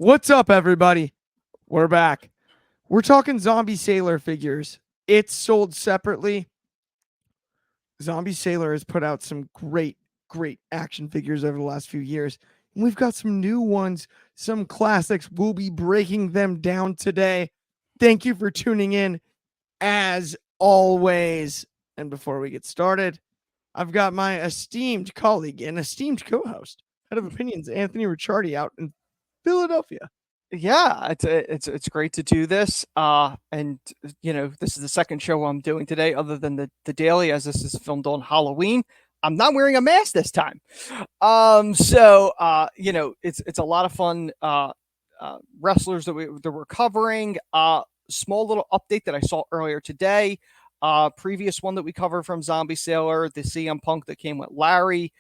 What's up, everybody? We're back. We're talking Zombie Sailor figures. It's sold separately. Zombie Sailor has put out some great action figures over the last few years. And we've got some new ones, some classics. We'll be breaking them down today. Thank you for tuning in, as always. And before we get started, I've got my esteemed colleague and esteemed co-host, head of opinions, Anthony Ricciardi, out in Philadelphia. Yeah, it's great to do this. And this is the second show I'm doing today, other than the daily, as this is filmed on Halloween. I'm not wearing a mask this time. It's a lot of fun. Wrestlers that we're covering. Small little update that I saw earlier today. Previous one that we covered from Zombie Sailor, the CM Punk that came with Larry.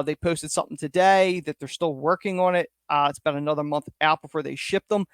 They posted something today that they're still working on it. It's about another month out before they ship them.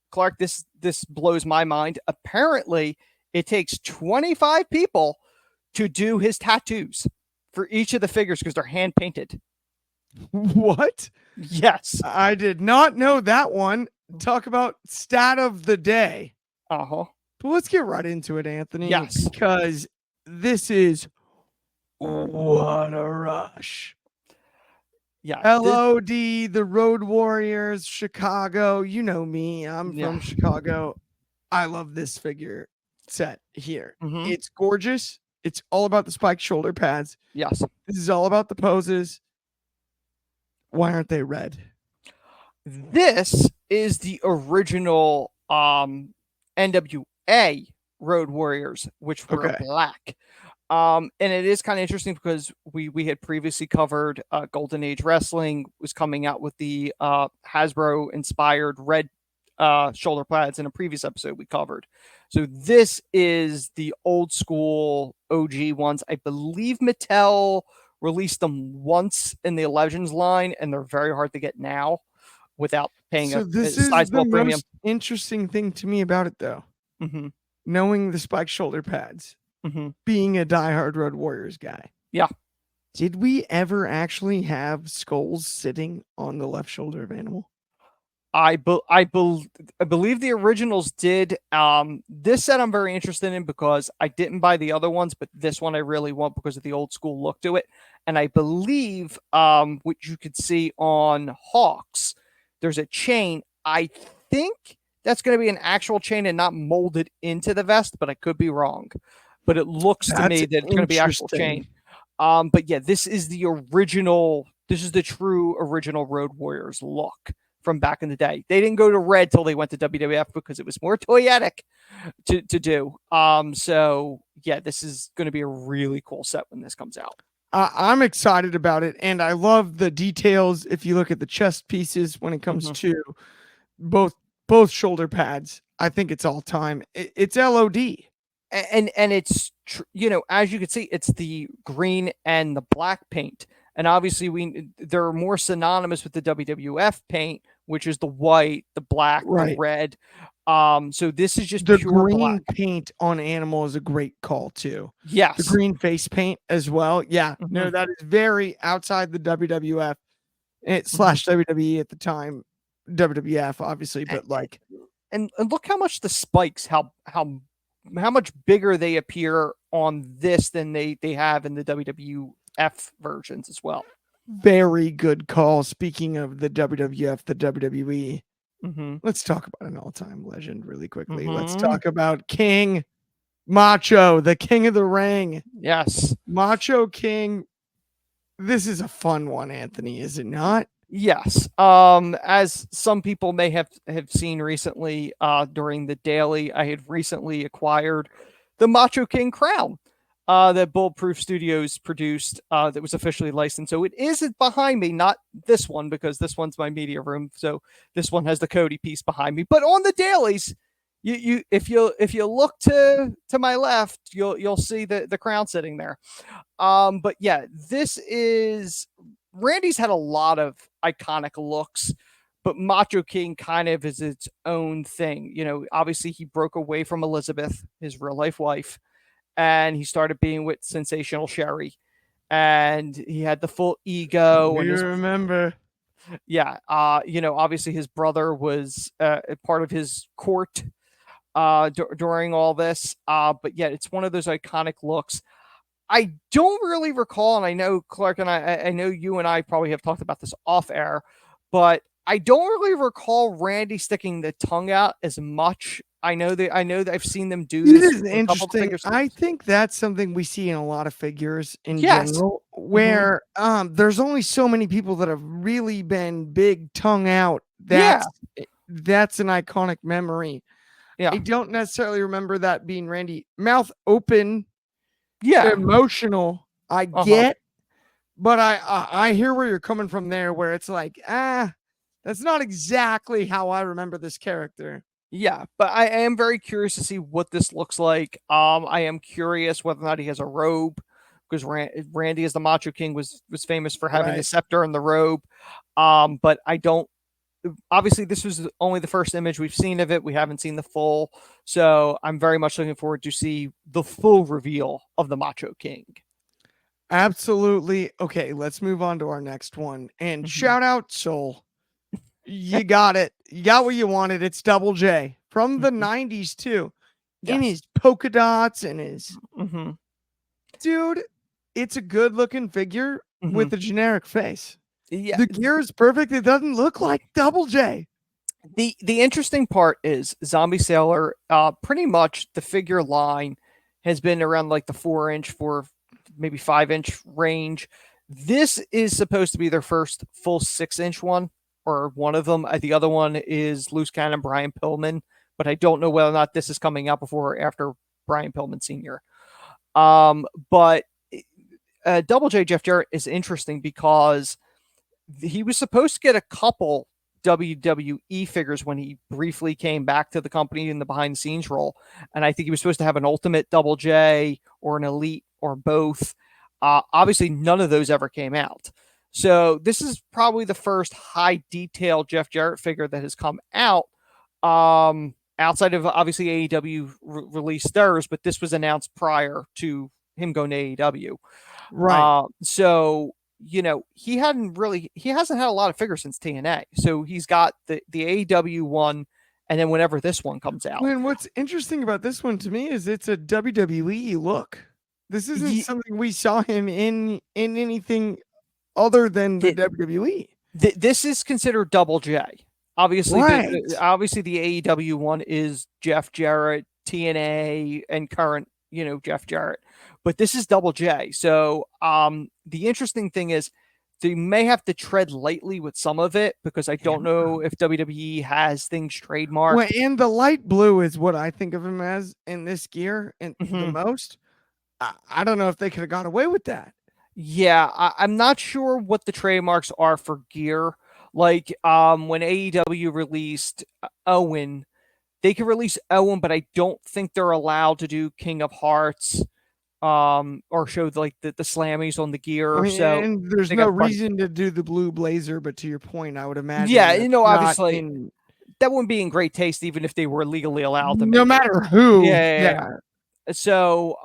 Clark, this blows my mind. Apparently, it takes 25 people to do his tattoos for each of the figures because they're hand painted. What? Yes. I did not know that one. Talk about stat of the day. Uh-huh. But let's get right into it, Anthony. Yes. Because this is what a rush. Yeah. LOD, the Road Warriors, Chicago. You know me. I'm from Chicago. I love this figure set here. Mm-hmm. It's gorgeous. It's all about the spiked shoulder pads. Yes. This is all about the poses. Why aren't they red? This is the original NWA Road Warriors, which were black. And it is kind of interesting because we had previously covered Golden Age Wrestling was coming out with the Hasbro inspired red shoulder pads in a previous episode we covered. So this is the old school OG ones. I believe Mattel released them once in the Legends line, and they're very hard to get now without paying a sizable premium. Most interesting thing to me about it, though, knowing the spiked shoulder pads. Being a diehard Road Warriors guy. Yeah. Did we ever actually have skulls sitting on the left shoulder of Animal? I believe the originals did. This set I'm very interested in because I didn't buy the other ones, but this one I really want because of the old school look to it. And I believe what you could see on Hawks, there's a chain. I think that's going to be an actual chain and not molded into the vest, but I could be wrong. But it looks to me that it's going to be actual chain. But yeah, this is the original. This is the true original Road Warriors look from back in the day. They didn't go to red till they went to WWF because it was more toyetic to do. So yeah, this is going to be a really cool set when this comes out. I'm excited about it, and I love the details. If you look at the chest pieces when it comes to both shoulder pads, I think it's all time. It's LOD. And it's as you can see, it's the green and the black paint, and obviously they're more synonymous with the WWF paint, which is the white, the black, the red. So this is just the pure green black. Paint on Animal is a great call too. Yes, the green face paint as well. Yeah, no, that is very outside the WWF slash WWE at the time. WWF obviously, but and look how much the spikes, how much bigger they appear on this than they have in the WWF versions as well. Very good call. Speaking of the WWF, the WWE, let's talk about an all-time legend really quickly. Let's talk about King Macho, the king of the ring. Yes. Macho King. This is a fun one, Anthony, is it not? Yes. As some people may have seen recently during the daily, I had recently acquired the Macho King crown that Bulletproof Studios produced that was officially licensed. So it is behind me, not this one, because this one's my media room. So this one has the Cody piece behind me. But on the dailies, if you look to my left, you'll see the crown sitting there. But yeah, this is Randy's had a lot of iconic looks, but Macho King kind of is its own thing. Obviously he broke away from Elizabeth, his real life wife, and he started being with Sensational Sherry, and he had the full ego. You remember? Yeah. Obviously his brother was a part of his court during all this. But yeah, it's one of those iconic looks. I don't really recall, and I know Clark and I know you and I probably have talked about this off air, but I don't really recall Randy sticking the tongue out as much. I know that I've seen them do It this is with a couple of the interesting. figures. I think that's something we see in a lot of figures in Yes. general, Hmm. where there's only so many people that have really been big tongue out. Yeah. That's an iconic memory. Yeah. I don't necessarily remember that being Randy. Mouth open, Yeah. emotional. I Uh huh. get, but I hear where you're coming from there, where it's like, that's not exactly how I remember this character. Yeah, but I am very curious to see what this looks like. I am curious whether or not he has a robe, because Randy as the Macho King was famous for having the Right. scepter and the robe. But I don't. Obviously, this was only the first image we've seen of it. We haven't seen the full, so I'm very much looking forward to see the full reveal of the Macho King. Absolutely. Okay, let's move on to our next one. And Hmm. shout out Soul. You got it. You got what you wanted. It's Double J from the Hmm. 90s too. In Yes. his polka dots and his Hmm. dude, it's a good looking figure Hmm. with a generic face. Yeah. The gear is perfect. It doesn't look like Double J. The interesting part is Zombie Sailor. Pretty much the figure line has been around like the 4 inch, maybe 5 inch range. This is supposed to be their first full 6 inch one, or one of them. The other one is Loose Cannon Brian Pillman, but I don't know whether or not this is coming out before or after Brian Pillman Senior. But Double J Jeff Jarrett is interesting because he was supposed to get a couple WWE figures when he briefly came back to the company in the behind the scenes role. And I think he was supposed to have an Ultimate Double J or an Elite or both. Obviously, none of those ever came out. So this is probably the first high detail Jeff Jarrett figure that has come out. Outside of obviously AEW released theirs, but this was announced prior to him going to AEW. Right. So he hasn't had a lot of figures since TNA. So he's got the AEW one, and then whenever this one comes out, When what's interesting about this one to me is it's a WWE look. This isn't Ye- something we saw him in anything other than the th- WWE. this is considered Double J. Obviously, Right. the AEW one is Jeff Jarrett, TNA, and current Jeff Jarrett, but this is Double J. So the interesting thing is they may have to tread lightly with some of it because I Yeah. don't know if WWE has things Well, trademarked. and the light blue is what I think of him as in this gear and the Mhm. most. I don't know if they could have got away with that. Yeah, I'm not sure what the trademarks are for gear. Like when AEW released Owen, they can release Owen, but I don't think they're allowed to do King of Hearts or show like the slammies on the I gear. mean, So and there's they no got to reason to do the blue blazer, but to your point, I would imagine yeah, that's not obviously in that wouldn't be in great taste even if they were legally allowed to no make it. matter who. Yeah. Yeah. So,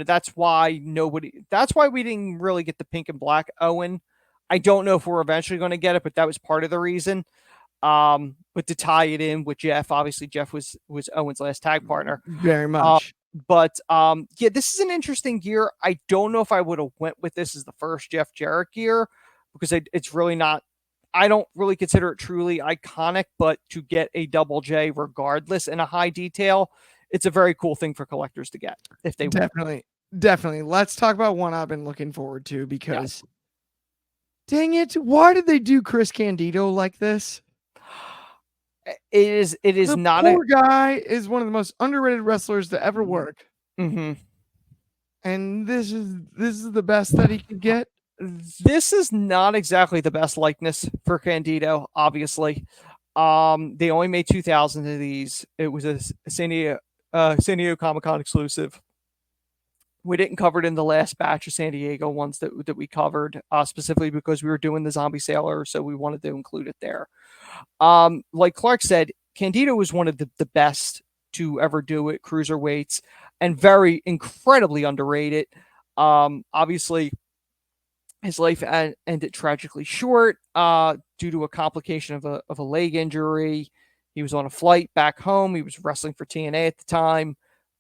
that's why we didn't really get the pink and black Owen. I don't know if we're eventually going to get it, but that was part of the reason. But to tie it in with Jeff, obviously Jeff was Owen's last tag partner. Very Uh, much. but yeah, this is an interesting gear. I don't know if I would have went with this as the first Jeff Jarrett gear because it's really not. I don't really consider it truly iconic, but to get a Double J regardless in a high detail, it's a very cool thing for collectors to get if they want. Definitely. Definitely. Let's talk about one I've been looking forward to Yes. because dang it, why did they do Chris Candido like this? It is The not a poor guy is one of the most underrated wrestlers to ever work. mhm. And this is the best that he could get. This is not exactly the best likeness for Candido, obviously. They only made 2,000 of these. It was a San Diego Comic Con exclusive. We didn't cover it in the last batch of San Diego ones that we covered, specifically because we were doing the Zombie Sailor, so we wanted to include it there. Like Clark said, Candido was one of the best to ever do it, cruiserweights, and very incredibly underrated. Obviously, his life ended tragically short due to a complication of a leg injury. He was on a flight back home. He was wrestling for TNA at the time.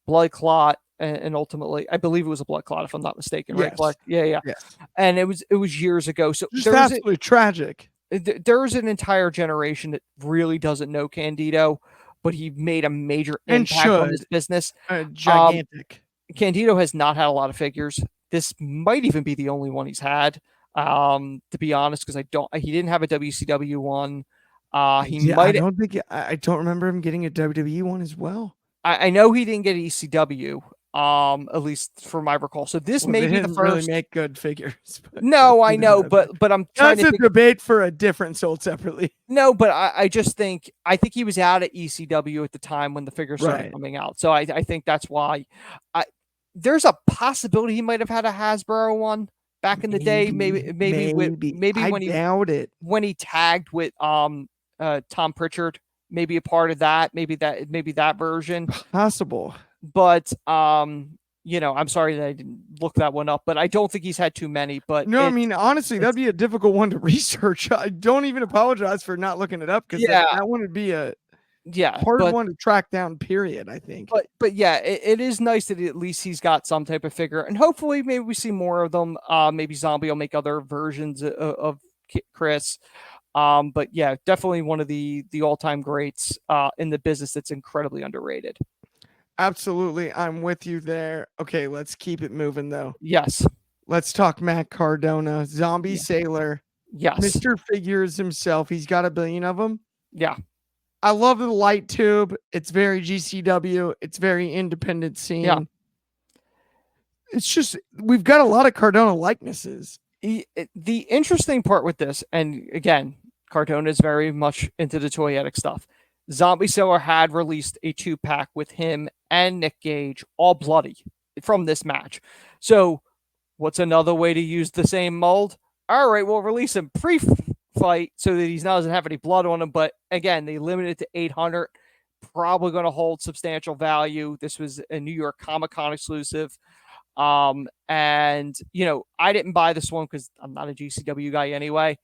Blood clot, and ultimately, I believe it was a blood clot, if I'm not mistaken. Right, Yes. Clark? Yeah, yeah. Yes. And it was years ago. So Just absolutely tragic. there's an entire generation that really doesn't know Candido, but he made a major And impact on this should. business. Um, Gigantic. Candido has not had a lot of figures. This might even be the only one he's had. To be honest, because he didn't have a WCW one. He Yeah, I might. don't think I don't remember him getting a WWE one as well. I know he didn't get ECW. At least for my recall. So this Well, may they be the didn't really first. make good figures. But let's No, I leave it know, at that. but I'm trying That's to a think. debate for a different sold separately. No, but I just think he was out at ECW at the time when the figures started Right. coming out. So I think that's why. I there's a possibility he might have had a Hasbro one back in the day. Maybe I when doubt it. he tagged with Tom Pritchard, maybe a part of that, maybe that version. Possible. But I'm sorry that I didn't look that one up, but I don't think he's had too many. But No, I mean, honestly, that'd be a difficult one to research. I don't even apologize for not looking it up because yeah, that one would be a yeah, hard one to track down, period, I think. but yeah, it is nice that at least he's got some type of figure, and hopefully maybe we see more of them. Maybe Zombie will make other versions of Chris. But yeah, definitely one of the all time greats in the business that's incredibly underrated. Absolutely. I'm with you there. Okay, let's keep it moving though. Yes. Let's talk Matt Cardona, Zombie Yeah. Sailor, Yes. Mr. Figures himself. He's got a billion of them. Yeah. I love the light tube. It's very GCW. It's very independent scene. Yeah. It's just, we've got a lot of Cardona likenesses. The interesting part with this, and again, Cardona is very much into the toyetic stuff. Zombie Sailor had released a 2-pack with him and Nick Gage, all bloody, from this match. So, what's another way to use the same mold? All right, we'll release him pre-fight so that he doesn't have any blood on him. But again, they limited it to 800. Probably going to hold substantial value. This was a New York Comic Con exclusive. And I didn't buy this one because I'm not a GCW guy anyway.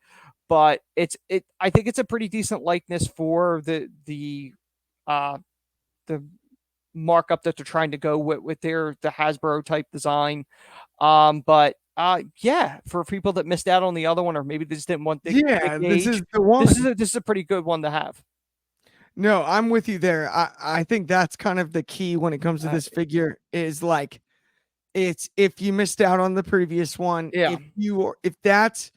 But I think it's a pretty decent likeness for the markup that they're trying to go with the Hasbro type design. But yeah, for people that missed out on the other one, or maybe they just didn't want the This gauge, is the one. this is a pretty good one to have. No, I'm with you there. I think that's kind of the key when it comes to this figure is like, it's if you missed out on the previous one, Yeah. if that's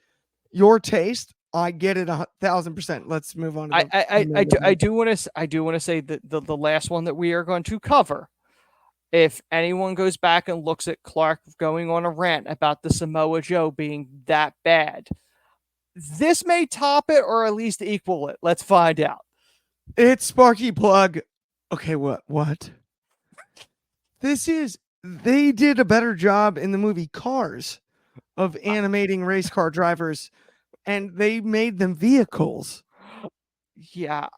your taste, I get it 1,000%. Let's move on. To I do want to say that the last one that we are going to cover, if anyone goes back and looks at Clark going on a rant about the Samoa Joe being that bad, this may top it or at least equal it. Let's find out. It's Sparky Plug. Okay, what? They did a better job in the movie Cars of animating race car drivers, and they made them vehicles. Yeah,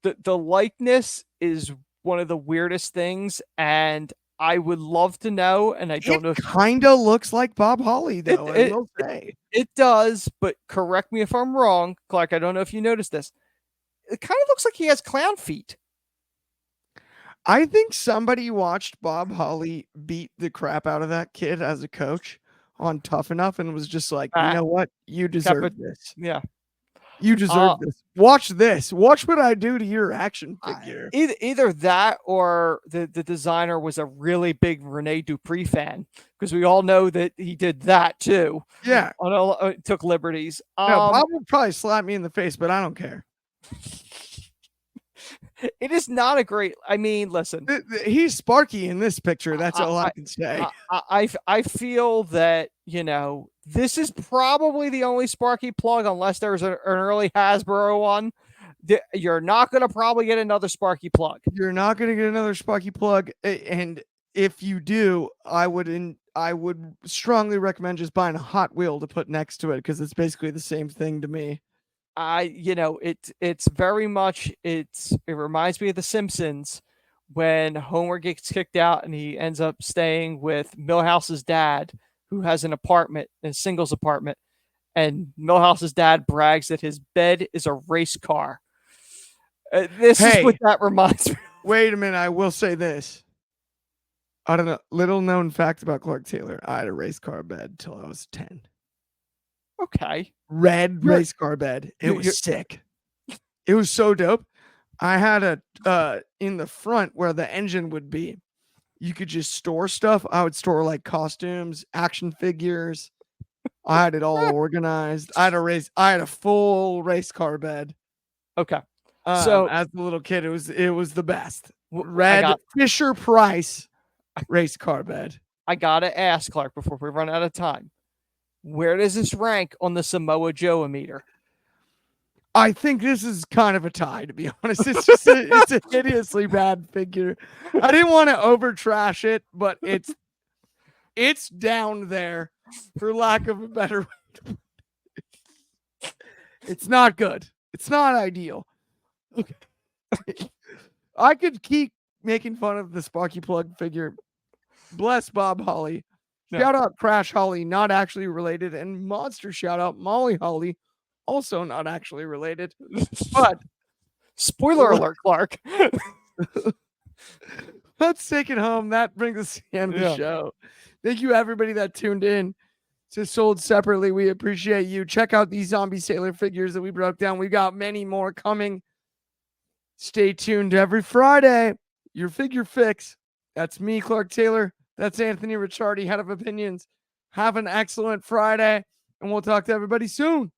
the likeness is one of the weirdest things, and I would love to know, and I don't know if kind of looks like Bob Holly, though, I will say. It does, but correct me if I'm wrong, Clark. I don't know if you noticed this. It kind of looks like he has clown feet. I think somebody watched Bob Holly beat the crap out of that kid as a coach on Tough Enough and was just like, you know what? You deserve this. Yeah. You deserve this. Watch this. Watch what I do to your action figure. Either that or the designer was a really big Rene Dupree fan, because we all know that he did that too. Yeah. Took liberties. No, Bob would probably slap me in the face, but I don't care. It is not a great. I mean, listen, he's Sparky in this picture. That's all I can say. I feel that this is probably the only Sparky plug, unless there's an early Hasbro one. You're not going to probably get another Sparky plug. You're not going to get another Sparky plug, and if you do, I would strongly recommend just buying a Hot Wheel to put next to it, because it's basically the same thing to me. It's very much it reminds me of The Simpsons when Homer gets kicked out and he ends up staying with Milhouse's dad, who has an apartment, a singles apartment, and Millhouse's dad brags that his bed is a race car. This is what Hey, that reminds me. wait a minute. I will say this. I don't know. Little known fact about Clark Taylor. I had a race car bed till I was 10. Okay. Red You're- race car bed. It you- was you're- sick. It was so dope. I had a in the front where the engine would be. You could just store stuff. I would store like costumes, action figures. I had it all organized. I had a full race car bed. Okay. So As a little kid, it was the best. I Red got Fisher Price race car bed. I gotta ask Clark before we run out of time. Where does this rank on the Samoa Joe meter? I think this is kind of a tie, to be honest. It's a hideously bad figure. I didn't want to over trash it, but it's down there, for lack of a better way. It's not good. It's not ideal. Okay. I could keep making fun of the Sparky Plug figure. Bless Bob Holly. Yeah. Shout out Crash Holly, not actually related, and monster shout out Molly Holly, also not actually related. But Spoiler alert, Clark. let's take it home. That brings us to the end of the show. Thank you, everybody that tuned in to Sold Separately. We appreciate you. Check out these Zombie Sailor figures that we broke down. We got many more coming. Stay tuned every Friday. Your Figure Fix. That's me, Clark Taylor. That's Anthony Ricciardi, Head of Opinions. Have an excellent Friday, and we'll talk to everybody soon.